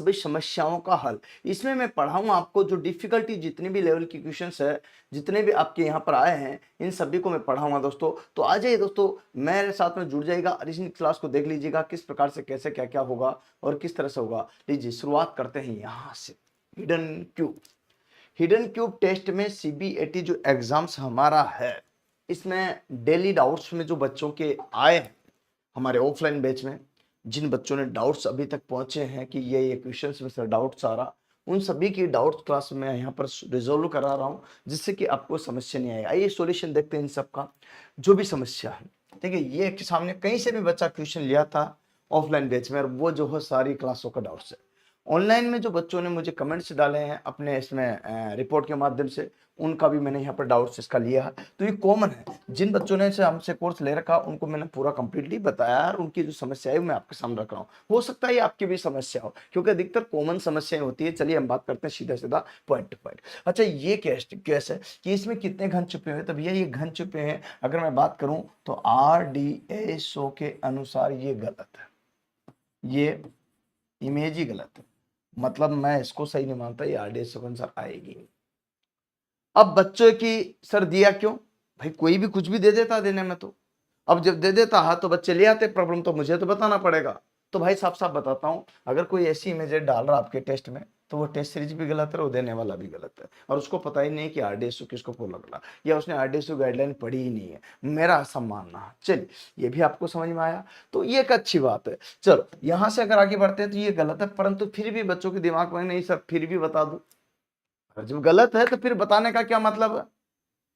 सभी समस्याओं का हल। इसमें मैं पढ़ाऊंगा आपको जो डिफिकल्टी जितने भी लेवल की क्वेश्चंस है, जितने भी आपके यहाँ पर आए हैं, इन सभी को मैं पढ़ाऊंगा दोस्तों। तो आ जाइए दोस्तों, मेरे साथ में जुड़ जाइएगा और इस क्लास को देख लीजिएगा किस प्रकार से कैसे क्या क्या होगा और किस तरह से होगा। लीजिए शुरुआत करते हैं यहाँ से। Hidden cube, hidden cube test में सीबीएटी जो एग्जाम्स हमारा है, इसमें डेली डाउट्स में जो बच्चों के आए हैं हमारे ऑफलाइन बैच में, जिन बच्चों ने डाउट्स अभी तक पहुंचे हैं कि ये क्वेश्चंस में सर डाउट्स आ रहा, उन सभी की डाउट्स क्लास में यहाँ पर रिजोल्व करा रहा हूँ, जिससे कि आपको समस्या नहीं आएगी। आइए सॉल्यूशन देखते हैं इन सब का, जो भी समस्या है। देखिए ये सामने कहीं से भी बच्चा क्वेश्चन लिया था ऑफलाइन बैच में, और वो जो है सारी क्लासों का डाउट्स है। ऑनलाइन में जो बच्चों ने मुझे कमेंट्स डाले हैं अपने इसमें रिपोर्ट के माध्यम से, उनका भी मैंने यहाँ पर डाउट्स इसका लिया है। तो ये कॉमन है, जिन बच्चों ने हमसे कोर्स ले रखा उनको मैंने पूरा कंप्लीटली बताया और उनकी जो समस्या है मैं आपके सामने रख रहा हूँ। हो सकता है ये आपकी भी समस्या हो, क्योंकि अधिकतर कॉमन समस्याएं होती है। चलिए हम बात करते हैं सीधा सीधा पॉइंट टू पॉइंट। अच्छा ये केस है कि इसमें कितने घन छुपे हुए, तो भैया ये घन छुपे हैं अगर मैं बात करूं तो RDSO के अनुसार ये गलत है, ये इमेज ही गलत है, मतलब मैं इसको सही नहीं मानता, ये RDSO के अनुसार आएगी। अब बच्चों की सर दिया क्यों, भाई कोई भी कुछ भी दे देता देने में, तो अब जब दे देता है तो बच्चे ले आते प्रॉब्लम, तो मुझे तो बताना पड़ेगा। तो भाई साफ साफ बताता हूं, अगर कोई ऐसी इमेजेस डाल रहा आपके टेस्ट में, तो वो टेस्ट सीरीज भी गलत है और देने वाला भी गलत है, और उसको पता ही नहीं कि RDSO किसको फॉलो करना, या उसने RDSO गाइडलाइन पढ़ी ही नहीं है, मेरा ऐसा मानना है। चलिए ये भी आपको समझ में आया, तो ये एक अच्छी बात है। चलो यहां से अगर आगे बढ़ते हैं तो ये गलत है, परंतु फिर भी बच्चों के दिमाग में नहीं सर फिर भी बता दू, जब गलत है तो फिर बताने का क्या मतलब है,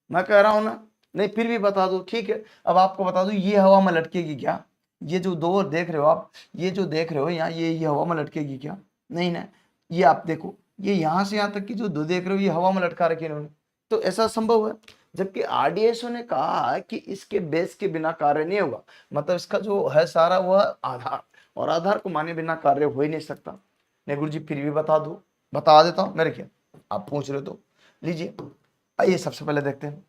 मैं कह रहा हूं ना, नहीं फिर भी बता दो, ठीक है। अब आपको बता दो, ये हवा में लटकेगी क्या, ये जो दो देख रहे हो आप, ये जो देख रहे हो यहाँ, ये हवा में लटकेगी क्या, नहीं ना। ये आप देखो, ये यहाँ से यहाँ तक की जो दो देख रहे हो ये हवा में लटका रखी इन्होंने, तो ऐसा संभव है। जबकि RDSO ने कहा कि इसके बेस के बिना कार्य नहीं होगा, मतलब इसका जो है सारा वह आधार, और आधार को माने बिना कार्य हो ही नहीं सकता। नहीं गुरु जी फिर भी बता दो, बता देता हूं, मेरे क्या आप पूछ रहे हो तो लीजिए। आइए सबसे पहले देखते हैं,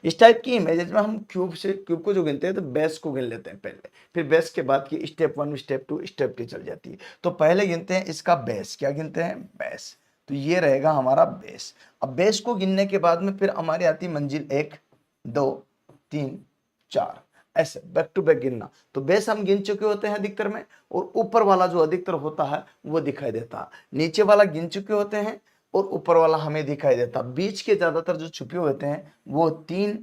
इस टाइप की इमेजेस में हम क्यूब को जो गिनते हैं तो बेस को गिन लेते हैं पहले, फिर बेस के बाद की स्टेप 1 स्टेप 2 स्टेप 3 चल जाती है। तो पहले गिनते हैं इसका बेस, क्या गिनते हैं, बेस, तो ये रहेगा हमारा बेस। अब बेस को गिनने के बाद में फिर हमारी आती मंजिल 1 2 3 4, ऐसे बैक टू बैक गिनना। तो बेस हम गिन चुके होते हैं अधिकतर में, और ऊपर वाला जो अधिकतर होता है वो दिखाई देता है, नीचे वाला गिन चुके होते हैं और ऊपर वाला हमें दिखाई देता। बीच के ज्यादातर जो छुपे होते हैं वो 3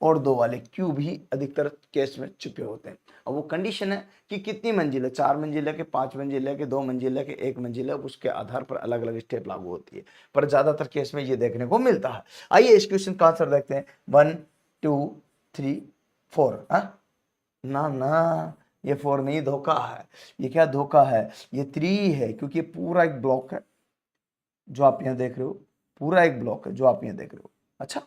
और 2 वाले क्यूब ही अधिकतर केस में छुपे होते हैं। और वो कंडीशन है कि कितनी मंजिल है, 4 मंजिल है कि 5 मंजिल है कि 2 मंजिल है कि 1 मंजिल है, उसके आधार पर अलग अलग स्टेप लागू होती है, पर ज्यादातर केस में ये देखने को मिलता है। आइए इस क्वेश्चन का आंसर देखते हैं। 1 2 3 4, ना ना, ये 4 नहीं, धोखा है। ये क्या धोखा है, ये 3 है, क्योंकि ये पूरा एक ब्लॉक है जो आप यहाँ देख रहे हो, पूरा एक ब्लॉक है जो आप यहाँ देख रहे हो। अच्छा,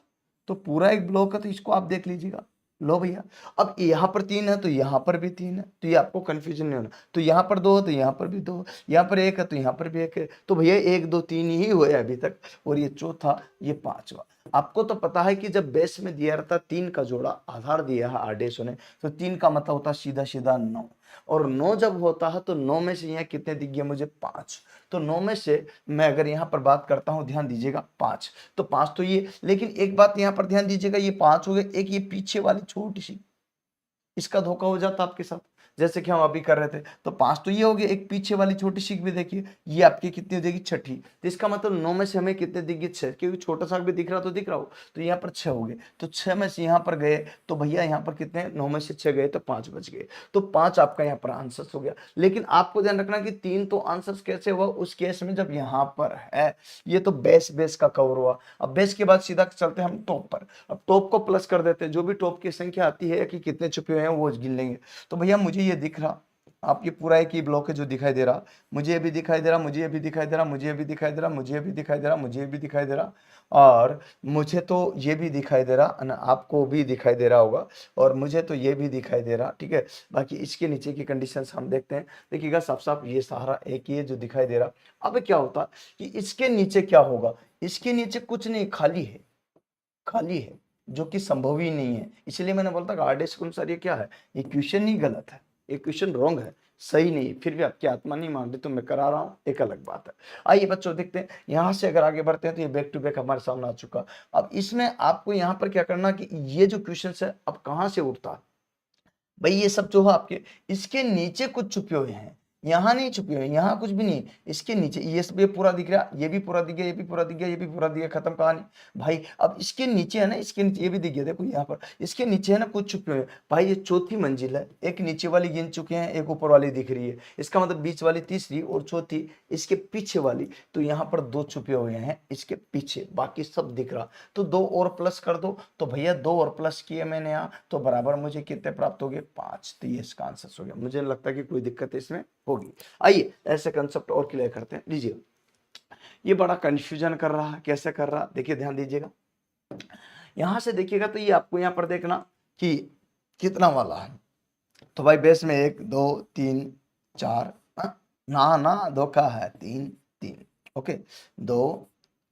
तो पूरा एक ब्लॉक है तो इसको आप देख लीजिएगा। लो भैया, अब यहाँ पर 3 है तो यहाँ पर भी 3 है, तो ये आपको कंफ्यूजन नहीं होना। तो यहाँ पर 2 है तो यहाँ पर भी 2, यहाँ पर 1 है तो यहाँ पर भी 1 है, तो भैया 1 2 3 ही हुए अभी तक, और ये चौथा ये पांचवा। आपको तो पता है कि जब बेस में दिया रहता 3 का जोड़ा आधार दिया है RDSO ने, तो 3 का मतलब होता सीधा सीधा 9, और 9 जब होता है तो 9 में से यहाँ कितने दिख गए मुझे, 5। तो 9 में से मैं अगर यहाँ पर बात करता हूँ, ध्यान दीजिएगा 5, तो 5 तो ये, लेकिन एक बात यहाँ पर ध्यान दीजिएगा, ये 5 हो गए, एक ये पीछे वाली छोटी सी, इसका धोखा हो जाता आपके साथ, जैसे कि हम अभी कर रहे थे। तो 5 तो ये हो गया, एक पीछे वाली छोटी सी भी देखिए, ये आपकी कितनी हो जाएगी, छठी। तो इसका मतलब 9 में से हमें कितने दिख गए, 6, क्योंकि छोटा सा भी दिख रहा तो दिख रहा हो, तो यहाँ पर 6 हो गए। तो 6 में से यहाँ पर गए तो भैया यहाँ पर कितने, 9 में से 6 गए तो 5 बच गए, तो 5 आपका यहाँ पर आंसर हो गया। लेकिन आपको ध्यान रखना कि 3 तो आंसर कैसे हुआ उस केस में जब यहाँ पर है, ये तो बेस का कवर हुआ। अब बेस के बाद सीधा चलते हैं हम टॉप पर। अब टॉप को प्लस कर देते हैं, जो भी टॉप की संख्या आती है कि कितने छुपे हुए हैं वो गिन लेंगे। तो भैया मुझे ये दिख रहा, आप ये पूरा एक ही ब्लॉक है जो दिखाई दे रहा, मुझे ये भी दिखाई दे रहा, मुझे ये भी दिखाई दे रहा, मुझे ये भी दिखाई दे रहा, मुझे ये भी दिखाई दे रहा, मुझे ये भी दिखाई दे रहा, और मुझे तो ये भी दिखाई दे रहा ना, आपको भी दिखाई दे रहा होगा, और मुझे तो ये भी दिखाई दे रहा, ठीक है। बाकी इसके नीचे की कंडीशंस हम देखते हैं, देखिएगा साफ साफ ये सहारा एक ही है जो दिखाई दे रहा। अब क्या होता कि इसके नीचे क्या होगा, इसके नीचे कुछ नहीं, खाली है, खाली है, जो कि संभव ही नहीं है। इसलिए मैंने बोलता कि RDSO के अनुसार ये क्या है, ये क्वेश्चन ही गलत है। ये क्वेश्चन रॉन्ग है, सही नहीं, फिर भी आपकी आत्मा नहीं मान रही तो मैं करा रहा हूँ, एक अलग बात है। आइए बच्चों देखते हैं, यहाँ से अगर आगे बढ़ते हैं तो ये बैक टू बैक हमारे सामने आ चुका। अब इसमें आपको यहाँ पर क्या करना कि ये जो क्वेश्चन है अब कहाँ से उठता है भाई, ये सब जो है आपके इसके नीचे कुछ छुपे हुए हैं, यहाँ नहीं छुपे हुए, यहाँ कुछ भी नहीं, इसके नीचे ये सब, ये पूरा दिख रहा, ये भी पूरा दिख गया, ये भी पूरा दिख गया, ये भी पूरा दिख गया, खत्म कहानी भाई। अब इसके नीचे है ना, इसके नीचे ये भी दिख गया, देखो यहाँ पर इसके नीचे है ना कुछ छुपे हुए भाई, ये चौथी मंजिल है, एक नीचे वाली गिन चुके हैं, एक ऊपर वाली दिख रही है, इसका मतलब बीच वाली तीसरी और चौथी इसके पीछे वाली, तो यहाँ पर दो छुपे हुए हैं इसके पीछे, बाकी सब दिख रहा, तो दो और प्लस कर दो, तो भैया दो और प्लस किए मैंने यहाँ, तो बराबर मुझे कितने प्राप्त हो गए, 5। तो ये इसका आंसर हो गया, मुझे नहीं लगता कि कोई दिक्कत इसमें होगी। आइए ऐसे कंसेप्ट और क्लियर करते हैं, लीजिए ये बड़ा कंफ्यूजन कर रहा है, कैसे कर रहा, देखिए ध्यान दीजिएगा, यहां से देखिएगा तो ये आपको यहाँ पर देखना कि कितना वाला है, तो भाई बेस में 1 2 3 4, ना ना धोखा है, 3 3, ओके 2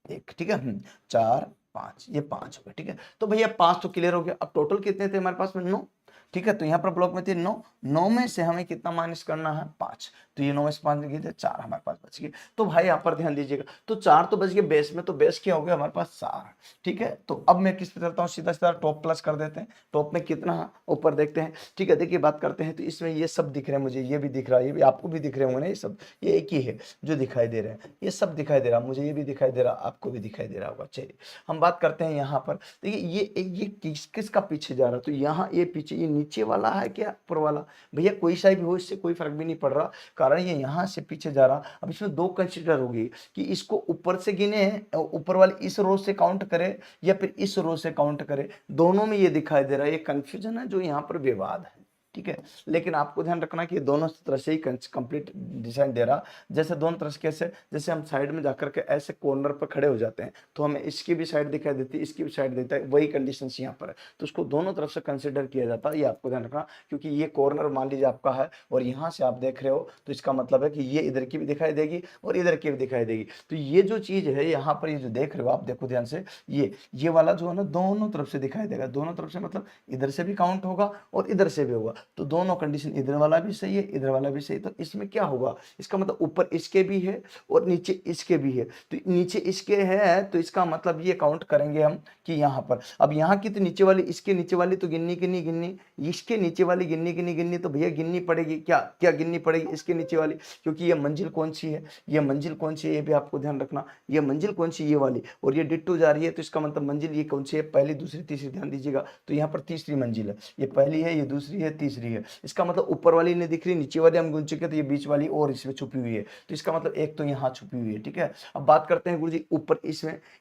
1, ठीक है 4 5, ये 5 हो गया, ठीक है। तो भैया 5 तो क्लियर हो गया, अब टोटल कितने थे हमारे पास में, 9, ठीक है। तो यहाँ पर ब्लॉक में थे 9, 9 में से हमें कितना माइनस करना है, 5, तो ये 9 में से 5 गए थे, 4 हमारे पास बच गए। तो भाई यहाँ पर ध्यान दीजिएगा, तो 4 तो बच गए बेस में, तो बेस क्या हो गया हमारे पास 4, ठीक है। तो अब मैं किस पे चलता हूँ, सीधा सीधा टॉप प्लस कर देते हैं, टॉप में कितना ऊपर देखते हैं, ठीक है। देखिए बात करते हैं, तो इसमें ये सब दिख रहे हैं मुझे, ये भी दिख रहा है, ये भी आपको भी दिख रहे होंगे ना, ये सब ये एक ही है जो दिखाई दे रहे हैं, ये सब दिखाई दे रहा मुझे, ये भी दिखाई दे रहा, आपको भी दिखाई दे रहा होगा। चलिए हम बात करते हैं यहाँ पर, देखिए ये किसका पीछे जा रहा है, तो यहाँ ये पीछे, ये नीचे वाला है क्या ऊपर वाला, भैया कोई सा भी हो, इससे कोई फर्क भी नहीं पड़ रहा, कारण ये यहाँ से पीछे जा रहा। अब इसमें दो कंसीडर होगी कि इसको ऊपर से गिने, ऊपर वाले इस रो से काउंट करे या फिर इस रो से काउंट करे, दोनों में ये दिखाई दे रहा है, ये कंफ्यूजन है जो यहाँ पर विवाद है, ठीक है। लेकिन आपको ध्यान रखना कि ये दोनों तरह से ही कंप्लीट डिजाइन दे रहा, जैसे दोनों तरह से कैसे, जैसे हम साइड में जाकर के ऐसे कॉर्नर पर खड़े हो जाते हैं तो हमें इसकी भी साइड दिखाई देती है, इसकी भी साइड देता है, वही कंडीशन यहाँ पर है, तो उसको दोनों तरफ से कंसिडर किया जाता है, ये आपको ध्यान रखना। क्योंकि ये कॉर्नर मान लीजिए आपका है और यहाँ से आप देख रहे हो, तो इसका मतलब है कि ये इधर की भी दिखाई देगी और इधर की भी दिखाई देगी। तो ये जो चीज है यहाँ पर, ये जो देख रहे हो आप, देखो ध्यान से, ये वाला जो है ना दोनों तरफ से दिखाई देगा, दोनों तरफ से मतलब इधर से भी काउंट होगा और इधर से भी होगा, तो दोनों कंडीशन, इधर वाला भी सही है, इधर वाला भी सही है। तो इसमें क्या होगा, इसका मतलब ऊपर इसके भी है और नीचे इसके भी है, तो नीचे इसके है तो इसका मतलब ये काउंट करेंगे हम कि यहाँ पर, अब यहाँ की तो नीचे वाली, इसके नीचे वाली तो गिननी की नहीं गिननी, इसके नीचे वाली गिननी की नहीं गिननी, तो भैया गिननी पड़ेगी, क्या क्या गिननी पड़ेगी, इसके नीचे वाली, क्योंकि ये मंजिल कौन सी है, ये मंजिल कौन सी है, ये भी आपको ध्यान रखना, ये मंजिल कौन सी, ये वाली, और ये डिट्टो जा रही है, तो इसका मतलब मंजिल ये कौन सी है, पहली दूसरी तीसरी, ध्यान दीजिएगा। तो यहाँ पर तीसरी मंजिल है, ये पहली है, ये दूसरी है, तीसरी है, इसका मतलब ऊपर वाली नहीं दिख रही, नीचे वाली हम गिन चुके हैं, तो ये बीच वाली और इसमें छुपी हुई है, तो इसका मतलब एक तो यहाँ छुपी हुई है, ठीक है। अब बात करते हैं गुरुजी ऊपर,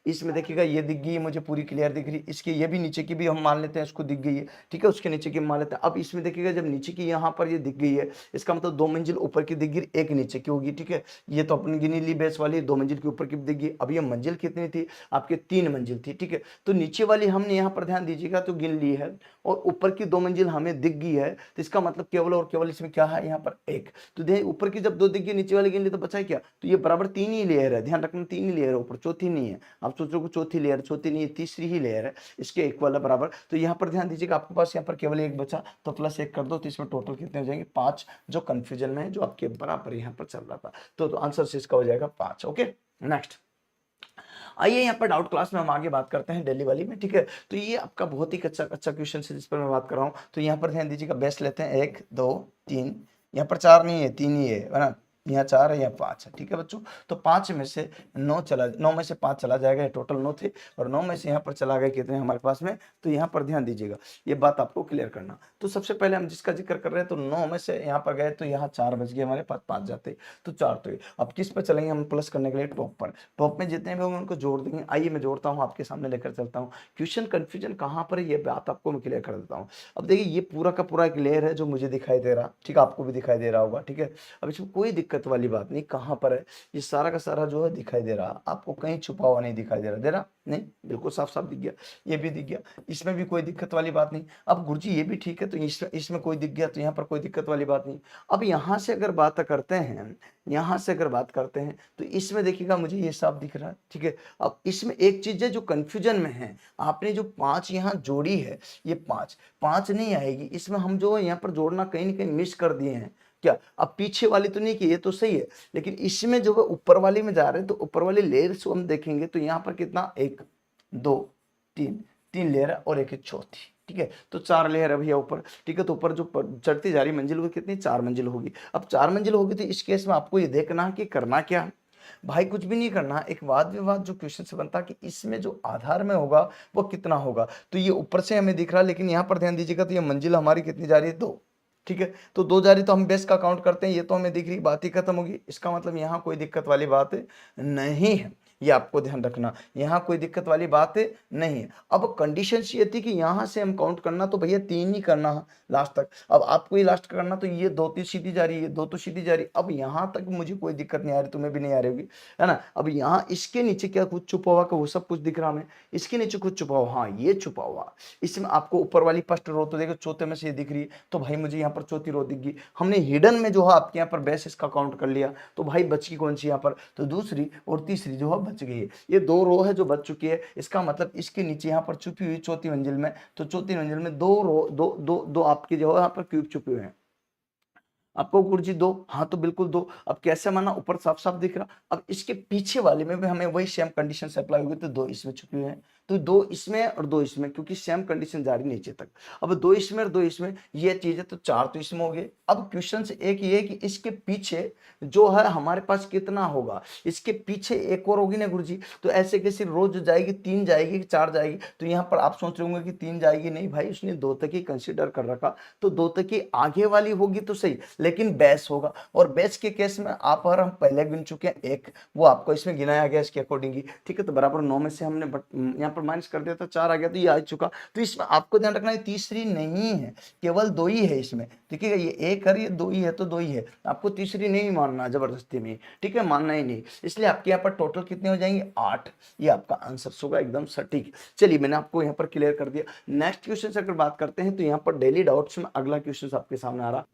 इसमें देखिएगा ये दिख गई है मुझे पूरी क्लियर दिख रही, इसके ये भी नीचे की भी हम मान लेते हैं, इसको दिख गई है, ठीक है, उसके नीचे की मान लेते हैं। अब इसमें देखिएगा जब नीचे की यहाँ पर ये दिख गई है, इसका मतलब 2 मंजिल ऊपर की दिख गई, एक नीचे की होगी, ठीक है। ये तो अपनी गिनी ली बेस वाली, 2 मंजिल के ऊपर की दिख गई। अब ये मंजिल कितनी थी आपके, 3 मंजिल थी, ठीक है। तो नीचे वाली हमने यहाँ पर ध्यान दीजिएगा तो गिन ली है, और ऊपर की 2 मंजिल हमें दिख गई है, तो इसका मतलब केवल और केवल इसमें क्या है यहाँ पर 1, तो देखिए ऊपर की जब 2 दिख गई, नीचे वाली गिन ली, तो बचा है क्या, तो ये बराबर 3 ही लेयर है, ध्यान रखना 3 ही लेयर है ऊपर, चौथी नहीं है, आप सोच रहे हो चौथी लेयर, चौथी नहीं है, तीसरी ही लेयर है, इसके इक्वल है बराबर। तो यहाँ पर ध्यान दीजिएगा, आपके पास यहाँ पर केवल 1 बचा, तो +1 कर दो, तो इसमें टोटल कितने हो जाएंगे, 5, जो कंफ्यूजन में है, जो आपके बराबर यहाँ पर चल रहा था, तो आंसर से इसका हो जाएगा 5, ओके। नेक्स्ट आइए यहाँ पर डाउट क्लास में हम आगे बात करते हैं दिल्ली वाली में, ठीक है। तो ये आपका बहुत ही अच्छा क्वेश्चन है जिस पर मैं बात कर रहा हूँ। तो यहाँ पर ध्यान दीजिएगा, बेस लेते हैं 1 2 3, यहाँ पर 4 नहीं है, 3 ही है ना, यहाँ 4 है, यहाँ 5 है, ठीक है बच्चों। तो 5 में से 9 में से 5 चला जाएगा, टोटल 9 थे, और 9 में से यहाँ पर चला गया कितने हमारे पास में, तो यहाँ पर ध्यान दीजिएगा, ये बात आपको क्लियर करना। तो सबसे पहले हम जिसका जिक्र कर रहे हैं, तो 9 में से यहाँ पर गए तो यहाँ 4 बच गए हमारे पास, 5 जाते तो 4, तो अब किस पर चलेंगे हम प्लस करने के लिए, टॉप पर, टॉप में जितने भी होंगे उनको जोड़ देंगे। आइए मैं जोड़ता हूँ, आपके सामने लेकर चलता हूँ, क्वेश्चन कंफ्यूजन कहाँ पर है ये बात आपको मैं क्लियर कर देता हूँ। अब देखिए ये पूरा का पूरा एक लेयर है जो मुझे दिखाई दे रहा, ठीक है, आपको भी दिखाई दे रहा होगा, ठीक है। अब इसमें कोई दिक्कत दिक्कत वाली बात नहीं। कहाँ पर है, ये सारा का सारा जो है दिखाई दे रहा, आपको कहीं छुपा हुआ नहीं दिखाई दे रहा नहीं, बिल्कुल साफ साफ दिख गया, ये भी दिख गया, इसमें भी कोई दिक्कत वाली बात नहीं। अब गुरुजी ये भी ठीक है, तो इसमें कोई दिख गया, तो यहाँ पर कोई दिक्कत वाली बात नहीं। अब यहाँ से अगर बात करते हैं, यहाँ से अगर बात करते हैं तो इसमें देखिएगा मुझे ये साफ दिख रहा है, ठीक है। अब इसमें एक चीज है जो कंफ्यूजन में है, आपने जो 5 यहाँ जोड़ी है, ये 5 नहीं आएगी इसमें, हम जो यहाँ पर जोड़ना कहीं ना कहीं मिस कर दिए हैं क्या। अब पीछे वाली तो नहीं की, ये तो सही है, लेकिन इसमें जो है ऊपर वाली में जा रहे हैं, तो ऊपर वाली लेयर्स को हम देखेंगे तो यहाँ पर कितना, 1 2 3 लेयर है और एक चौथी, ठीक है, तो 4 लेयर है भैया ऊपर, ठीक है। तो ऊपर जो चढ़ती जा रही मंजिल वो कितनी, 4 मंजिल होगी। अब 4 मंजिल होगी तो इस केस में आपको ये देखना है कि करना क्या है भाई, कुछ भी नहीं करना। एक वाद विवाद जो क्वेश्चन से बनता कि इसमें जो आधार में होगा वो कितना होगा, तो ये ऊपर से हमें दिख रहा है, लेकिन यहाँ पर ध्यान दीजिएगा तो ये मंजिल हमारी कितनी जा रही है, 2, ठीक है। तो 2 जा रही तो हम बेस का काउंट करते हैं, ये तो हमें दिख रही, बात ही खत्म होगी। इसका मतलब यहाँ कोई दिक्कत वाली बात नहीं है, ये आपको ध्यान रखना, यहाँ कोई दिक्कत वाली बात नहीं है। अब कंडीशन ये थी कि यहाँ से हम काउंट करना तो भैया 3 ही करना है लास्ट तक। अब आपको ये लास्ट करना तो ये 2 सीधी जा रही है, 2 तो सीधी जा रही। अब यहाँ तक मुझे कोई दिक्कत नहीं आ रही, तुम्हें भी नहीं आ रही होगी, है ना। अब यहाँ इसके नीचे क्या कुछ छुपा हुआ का वो सब कुछ दिख रहा हमें, इसके नीचे कुछ छुपा हुआ, हाँ ये छुपा हुआ। इसमें आपको ऊपर वाली फर्स्ट रो तो देखो चौथे में से ये दिख रही है, तो भाई मुझे यहाँ पर चौथी रो दिख गई। हमने हिडन में जो है आपके यहाँ पर बेस इसका काउंट कर लिया, तो भाई बच की कौन सी यहाँ पर, तो दूसरी और तीसरी जो है बच गई है। ये 2 रो है जो बच चुकी है, इसका मतलब इसके नीचे यहाँ पर छुपी हुई चौथी मंजिल में, तो चौथी मंजिल में 2 रो, दो आपकी जो है यहाँ पर क्यूब छुपे हुए हैं। आपको गुरुजी 2, हाँ तो बिल्कुल 2। अब कैसे माना, ऊपर साफ साफ दिख रहा। अब इसके पीछे वाले में भी हमें वही सेम कंडीशन से अप्लाई होगी, तो 2 इसमें छुपे हुए हैं, तो 2 इसमें और 2 इसमें, क्योंकि सेम कंडीशन जा रही नीचे तक। अब 2 इसमें और 2 इसमें ये चीज है, तो 4 तो इसमें हो गए। अब क्वेश्चन से एक ये कि इसके पीछे जो है हमारे पास कितना होगा, इसके पीछे एक और होगी ना गुरुजी, तो ऐसे कैसे रोज जो जाएगी, 3 जाएगी 4 जाएगी, तो यहाँ पर आप सोच रहे होंगे कि 3 जाएगी, नहीं भाई उसने 2 तक ही कंसिडर कर रखा, तो 2 तक ही आगे वाली होगी तो सही, लेकिन बेस होगा। और बेस के केस में आप और हम पहले गिन चुके हैं 1, वो आपको इसमें गिनाया गया इसके अकॉर्डिंग, ठीक है। तो बराबर 9 में से हमने यहाँ पर माइनस कर दिया था, 4 आ गया, तो ये आ चुका। तो इसमें आपको ध्यान रखना है तीसरी नहीं है, केवल 2 ही है इसमें, ठीक है। ये 1 है, ये 2 ही है, तो 2 ही है, आपको तीसरी नहीं मानना जबरदस्ती में, ठीक है, मानना ही नहीं। इसलिए आपके यहाँ पर टोटल कितने हो जाएंगे, 8। ये आपका आंसर होगा एकदम सटीक। चलिए मैंने आपको यहाँ पर क्लियर कर दिया। नेक्स्ट क्वेश्चन से अगर बात करते हैं तो यहाँ पर डेली डाउट्स में अगला क्वेश्चन आपके सामने आ रहा,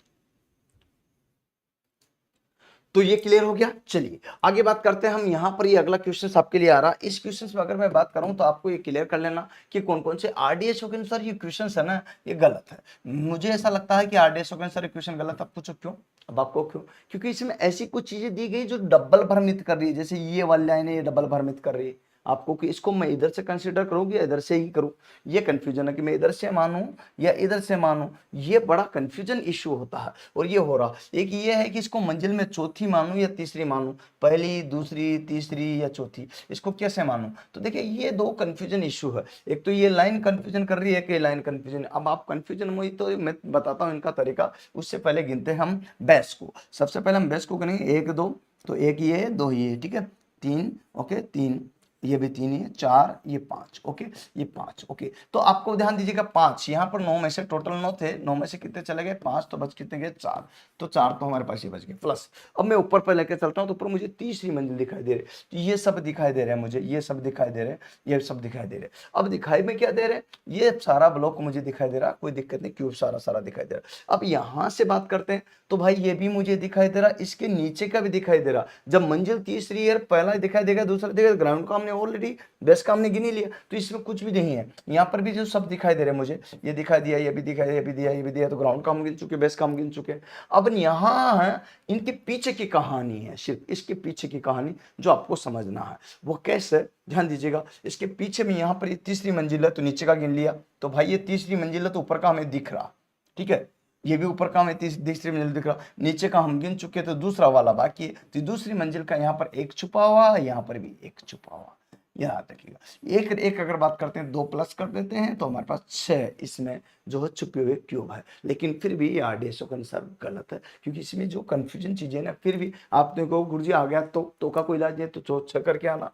तो ये क्लियर हो गया। चलिए आगे बात करते हैं हम, यहाँ पर ये अगला क्वेश्चन आपके लिए आ रहा है। इस क्वेश्चन में अगर मैं बात करूं तो आपको ये क्लियर कर लेना कि कौन कौन से आरडीएसओ के अनुसार ये क्वेश्चन है ना, ये गलत है। मुझे ऐसा लगता है कि आरडीएसओ के अनुसार क्वेश्चन गलत है। आप पूछो क्यों, अब आपको क्यों, क्योंकि इसमें ऐसी कुछ चीजें दी गई जो डबल भ्रमित कर रही है, जैसे ये वाली लाइन है, ये डबल भ्रमित कर रही है आपको कि इसको मैं इधर से कंसीडर करूँ या इधर से ही करूँ। ये कंफ्यूजन है कि मैं इधर से मानूं या इधर से मानूं, ये बड़ा कंफ्यूजन इश्यू होता है और ये हो रहा। एक ये है कि इसको मंजिल में चौथी मानूं या तीसरी मानूं, पहली दूसरी तीसरी या चौथी, इसको कैसे मानूं। तो देखिए ये 2 कंफ्यूजन इश्यू है, एक तो ये लाइन कंफ्यूजन कर रही है कि लाइन कंफ्यूजन। अब आप कंफ्यूजन में, तो मैं बताता हूँ इनका तरीका। उससे पहले गिनते हैं हम बेस को। सबसे पहले हम बेस को गिनेंगे 1 2, तो 1 ये 2 ये, ठीक है, 3 ओके, 3 ये भी 3 है, 4 ये 5 ओके, ये 5 ओके। तो आपको ध्यान दीजिएगा 5 यहाँ पर 9 में से टोटल 9 थे, 9 में से कितने चले गए 5, तो बच कितने गए 4, तो 4 तो हमारे पास ये बच गए प्लस। अब मैं ऊपर पर लेकर चलता हूँ तो ऊपर मुझे तीसरी मंजिल दिखाई दे रही, तो ये सब दिखाई दे रहे हैं मुझे, ये सब दिखाई दे रहे हैं, ये सब दिखाई दे रहे हैं। अब दिखाई में क्या दे रहे हैं, ये सारा ब्लॉक मुझे दिखाई दे रहा, कोई दिक्कत नहीं, क्यूब सारा सारा दिखाई दे रहा। अब यहाँ से बात करते हैं तो भाई ये भी मुझे दिखाई दे रहा, इसके नीचे का भी दिखाई दे रहा। जब मंजिल तीसरी है, पहला दिखाई देगा, दूसरा दिखेगा, ग्राउंड का हमने ऑलरेडी बेस का हमने गिन ही लिया, तो इसमें कुछ भी नहीं है। यहाँ पर भी जो सब दिखाई दे रहे हैं मुझे, ये दिखाई दिया, ये भी दिखाई, ये भी दिया, ये भी दिया, तो ग्राउंड का हम गिन चुके, बेस का हम गिन चुके। अब यहाँ है इनके पीछे की कहानी है, सिर्फ इसके पीछे की कहानी जो आपको समझना है वो कैसे, ध्यान दीजिएगा। इसके पीछे में यहाँ पर ये तीसरी मंजिल है, तो नीचे का गिन लिया, तो भाई ये तीसरी मंजिल है, तो ऊपर का हमें दिख रहा, ठीक है, ये भी ऊपर का हमें तीसरी मंजिल दिख रहा, नीचे का हम गिन चुके, तो दूसरा वाला बाकी है, तो दूसरी मंजिल का यहाँ पर 1 छुपा हुआ है, यहाँ पर भी 1 छुपा हुआ, याद रखिएगा। एक एक अगर बात करते हैं 2 प्लस कर देते हैं तो हमारे पास 6 इसमें जो है छुपे हुए क्यूब है। लेकिन फिर भी आरडीएसओ के अनुसार गलत है, क्योंकि इसमें जो कंफ्यूजन चीजें ना, फिर भी आपने कहो गुरुजी आ गया तो का कोई इलाज नहीं, तो चौथ करके आना,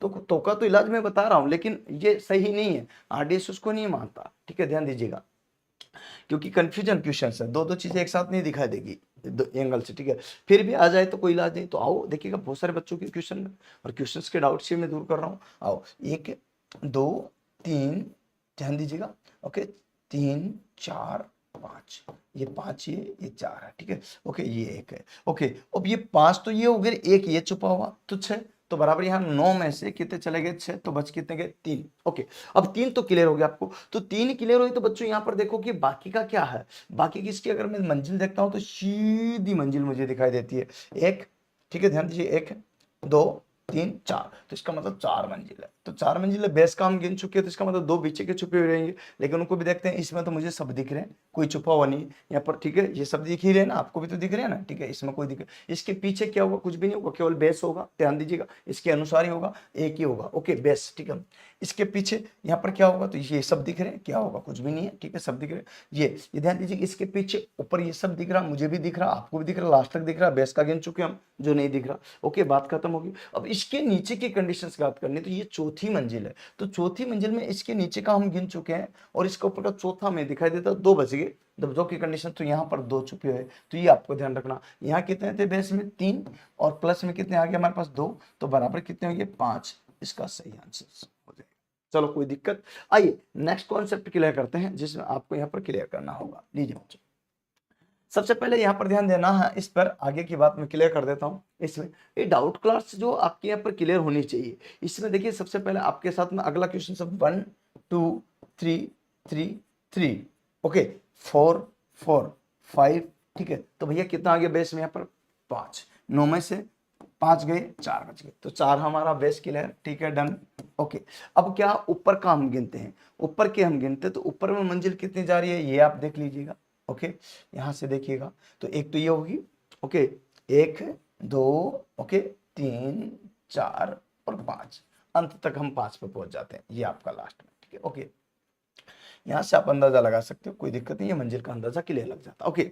तो का तो इलाज मैं बता रहा हूँ, लेकिन ये सही नहीं है, आरडीएसओ उसको नहीं मानता, ठीक है, ध्यान दीजिएगा, क्योंकि कंफ्यूजन क्वेश्चन है, 2 चीजें एक साथ नहीं दिखाई देगी। एंगल से, ठीक है। फिर भी आ जाए तो कोई इलाज नहीं, तो आओ देखिएगा बहुत सारे बच्चों के क्वेश्चन में, और क्वेश्चंस के डाउट्स ही मैं दूर कर रहा हूँ। आओ 1 2 3, ध्यान दीजिएगा, ओके, 3 4 5, ये 5 ये 4 है, ठीक है, ओके, ये 1 है, ओके। अब ये 5 तो ये हो गए, 1 ये छुपा हुआ तो 6, तो बराबर यहाँ 9 में से कितने चले गए, 6, तो बच कितने गए, 3, ओके। अब 3 तो क्लियर हो गया आपको, तो 3 क्लियर हुई, तो बच्चों यहाँ पर देखो कि बाकी का क्या है, बाकी किसकी अगर मैं मंजिल देखता हूँ तो सीधी मंजिल मुझे दिखाई देती है, 1, ठीक है, ध्यान दीजिए, 1 2 3 4, तो इसका मतलब 4 मंजिल है, तो 4 मंजिल है, बेस का हम गिन चुके हैं, तो इसका मतलब 2 पीछे के छुपे हुए रहेंगे, लेकिन उनको भी देखते हैं, इसमें तो मुझे सब दिख रहे हैं, कोई छुपा हुआ नहीं यहाँ पर, ठीक है, ये सब दिख ही रहे हैं ना, आपको भी तो दिख रहे हैं ना, ठीक है, इसमें कोई दिख, इसके पीछे क्या होगा, कुछ भी नहीं होगा, केवल बेस होगा, ध्यान दीजिएगा, इसके अनुसार ही होगा, एक ही होगा, ओके, बेस, ठीक है। इसके पीछे यहाँ पर क्या होगा, तो ये सब दिख रहे हैं, क्या होगा, कुछ भी नहीं है, ठीक है, सब दिख रहे हैं, ये ध्यान दीजिए, इसके पीछे ऊपर ये सब दिख रहा, मुझे भी दिख रहा, आपको भी दिख रहा, लास्ट तक दिख रहा, बेस का गिन चुके हम, जो नहीं दिख रहा, ओके, बात खत्म होगी। अब इसके नीचे की कंडीशंस की बात करनी, तो ये चौथी मंजिल है, तो चौथी मंजिल में इसके नीचे का हम गिन चुके हैं, और इसके ऊपर का चौथा में दिखाई देता, 2 बच गए, दो की कंडीशन, तो यहाँ पर 2 छुपे हुए, तो ये आपको ध्यान रखना, यहाँ कितने थे बेस में, 3, और प्लस में कितने आ गए हमारे पास, 2, तो बराबर कितने हो गए, 5, इसका सही आंसर हो जाएगा। चलो कोई दिक्कत, आइए नेक्स्ट कॉन्सेप्ट क्लियर करते हैं, जिसमें आपको यहाँ पर क्लियर करना होगा। लीजिए बच्चों, सबसे पहले यहाँ पर ध्यान देना है, इस पर आगे की बात मैं क्लियर कर देता हूँ। इसमें ये डाउट क्लास जो आपके यहाँ पर क्लियर होनी चाहिए, इसमें देखिए सबसे पहले आपके साथ में अगला क्वेश्चन सब 1 2 3 3 3, ओके, 4 4 5, ठीक है, तो भैया कितना आ गया बेस में यहाँ पर 5, 9 में से 5 गए, 4 बच गए, तो 4 हमारा बेस क्लियर, ठीक है, डन, ओके। अब क्या ऊपर का हम गिनते हैं, ऊपर के हम गिनते हैं, तो ऊपर में मंजिल कितनी जा रही है ये आप देख लीजिएगा, ओके, यहां से देखिएगा, तो एक तो ये होगी, ओके, 1 2, ओके, 3 4 और 5, अंत तक हम 5 पे पहुंच जाते हैं, ये आपका लास्ट में, ठीक है, ओके। यहां से आप अंदाजा लगा सकते हो, कोई दिक्कत नहीं है, मंजिल का अंदाजा क्लियर लग जाता, ओके।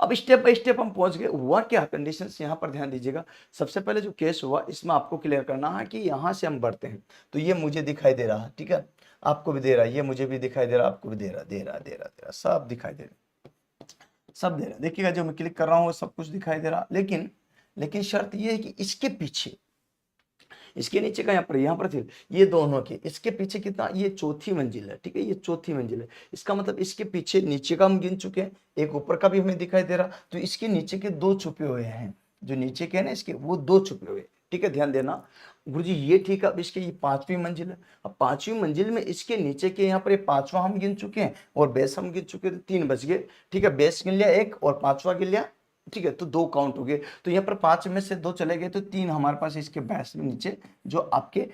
अब स्टेप बाय स्टेप हम पहुंच गए, हुआ क्या कंडीशंस यहाँ पर ध्यान दीजिएगा। सबसे पहले जो केस हुआ इसमें आपको क्लियर करना है कि यहाँ से हम बढ़ते हैं, तो ये मुझे दिखाई दे रहा है, ठीक है, आपको भी दे रहा है, ये मुझे भी दिखाई दे रहा है, आपको भी दे रहा दे रहा, सब दिखाई दे रहा, सब दे रहा, देखिएगा जो मैं क्लिक कर रहा हूँ सब कुछ दिखाई दे रहा, लेकिन लेकिन शर्त ये है कि इसके पीछे, इसके नीचे का यहाँ पर थी, ये दोनों के, इसके पीछे कितना, ये चौथी मंजिल है, ठीक है, ये चौथी मंजिल है, इसका मतलब इसके पीछे नीचे का हम गिन चुके हैं, एक ऊपर का भी हमें दिखाई दे रहा, तो इसके नीचे के 2 छुपे हुए हैं, जो नीचे के हैं ना इसके, वो 2 छुपे हुए, ठीक है, ध्यान देना गुरुजी, ये ठीक है। अब इसके ये 5वीं मंजिल है, अब 5वीं मंजिल में इसके नीचे के यहाँ पर ये 5वां हम गिन चुके हैं, और बेस हम गिन चुके थे, 3 बच गए, ठीक है, बेस गिन लिया 1 और 5वां गिन लिया, ठीक है, तो 2 काउंट हो गए, तो यहाँ पर 5 में से 2 चले गए, तो 3 हमारे पास इसके बेस में नीचे जो आपके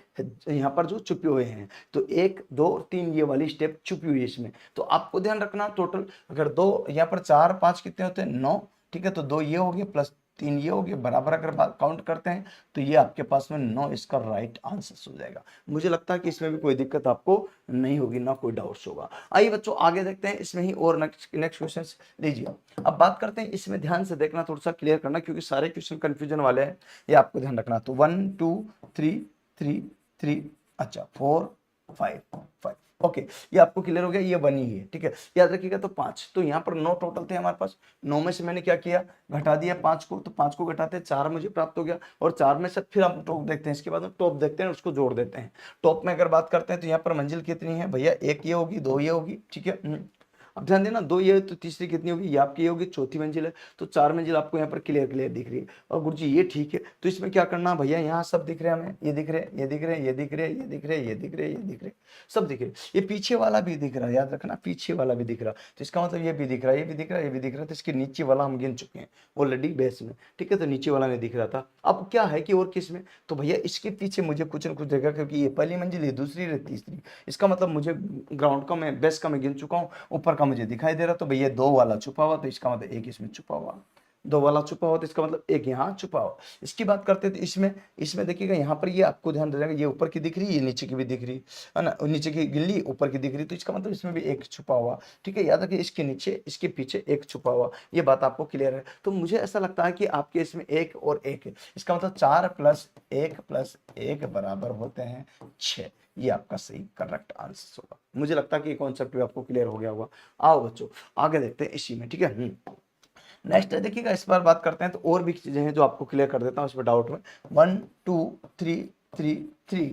यहाँ पर जो छुपे हुए हैं, तो 1 2 3 ये वाली स्टेप छुपी हुई है इसमें, तो आपको ध्यान रखना, टोटल अगर 2 यहाँ पर 4 5 कितने होते हैं, 9, ठीक है, तो 2 ये हो गए प्लस 3 ये हो गए, बराबर अगर काउंट करते हैं तो ये आपके पास में 9 इसका राइट आंसर हो जाएगा। मुझे लगता है कि इसमें भी कोई दिक्कत आपको नहीं होगी, ना कोई डाउट्स होगा। आइए बच्चों आगे देखते हैं इसमें ही, और नेक्स्ट क्वेश्चन लीजिए। अब बात करते हैं, इसमें ध्यान से देखना, थोड़ा सा क्लियर करना, क्योंकि सारे क्वेश्चन कंफ्यूजन वाले हैं, ये आपको ध्यान रखना। तो 1 2 3 3 3, अच्छा 4 5 5, ओके, ये आपको क्लियर हो गया, ये 1 ही है, ठीक है, याद रखिएगा। तो 5, तो यहाँ पर 9 टोटल थे हमारे पास, 9 में से मैंने क्या किया, घटा दिया 5 को, तो 5 को घटाते 4 मुझे प्राप्त हो गया, और 4 में से फिर हम टॉप देखते हैं, इसके बाद हम टॉप देखते हैं, उसको जोड़ देते हैं। टॉप में अगर बात करते हैं तो यहाँ पर मंजिल कितनी है भैया, 1 ये होगी, 2 ये होगी, ठीक है, अब ध्यान देना, 2 ये, तो तीसरी कितनी होगी, ये आपकी ये होगी, चौथी मंजिल है, तो 4 मंजिल आपको यहाँ पर क्लियर क्लियर दिख रही है। और गुरुजी ये ठीक है, तो इसमें क्या करना भैया, यहाँ सब दिख रहे हैं हमें, ये दिख रहे हैं, ये दिख रहे हैं, ये दिख रहे हैं, ये दिख रहे हैं, ये दिख रहे हैं, ये दिख रहे हैं, सब दिख रहे हैं, ये पीछे वाला भी दिख रहा है, याद रखना, पीछे वाला भी दिख रहा, तो इसका मतलब ये भी दिख रहा है, ये भी दिख रहा है, ये भी दिख रहा है, तो इसके नीचे वाला हम गिन चुके हैं ऑलरेडी बेस में, ठीक है, तो नीचे वाला नहीं दिख रहा था। अब क्या है कि और किस में, तो भैया इसके पीछे मुझे कुछ न कुछ देगा, क्योंकि ये पहली मंजिल, ये दूसरी, ये तीसरी, इसका मतलब मुझे ग्राउंड का मैं बेस का मैं गिन चुका हूँ, ऊपर का मुझे दिखाई दे रहा, तो भैया 2 वाला छुपा हुआ, तो इसका मतलब 1 इसमें छुपा हुआ, 2 वाला छुपा हुआ, तो इसका मतलब 1 यहाँ छुपा हुआ। इसकी बात करते हैं तो इसमें देखिएगा, यहाँ पर ये आपको ध्यान देगा, ये ऊपर की दिख रही है, ये नीचे की भी दिख रही है ना, नीचे की गिल्ली ऊपर की दिख रही, तो इसका मतलब इसमें भी 1 छुपा हुआ, ठीक है, याद रखिए, इसके नीचे इसके पीछे 1 छुपा हुआ, ये बात आपको क्लियर है। तो मुझे ऐसा लगता है कि आपके इसमें 1 और 1 है, इसका मतलब 4 + 1 बराबर होते हैं 6, ये आपका सही करेक्ट आंसर होगा। मुझे लगता है कि ये कॉन्सेप्ट भी आपको क्लियर हो गया होगा। आओ बच्चों आगे देखते हैं इसी में, ठीक है। नेक्स्ट है देखिएगा, इस बार बात करते हैं तो और भी चीजें हैं जो आपको क्लियर कर देता हूँ इसमें डाउट में। 1 2 3 3 3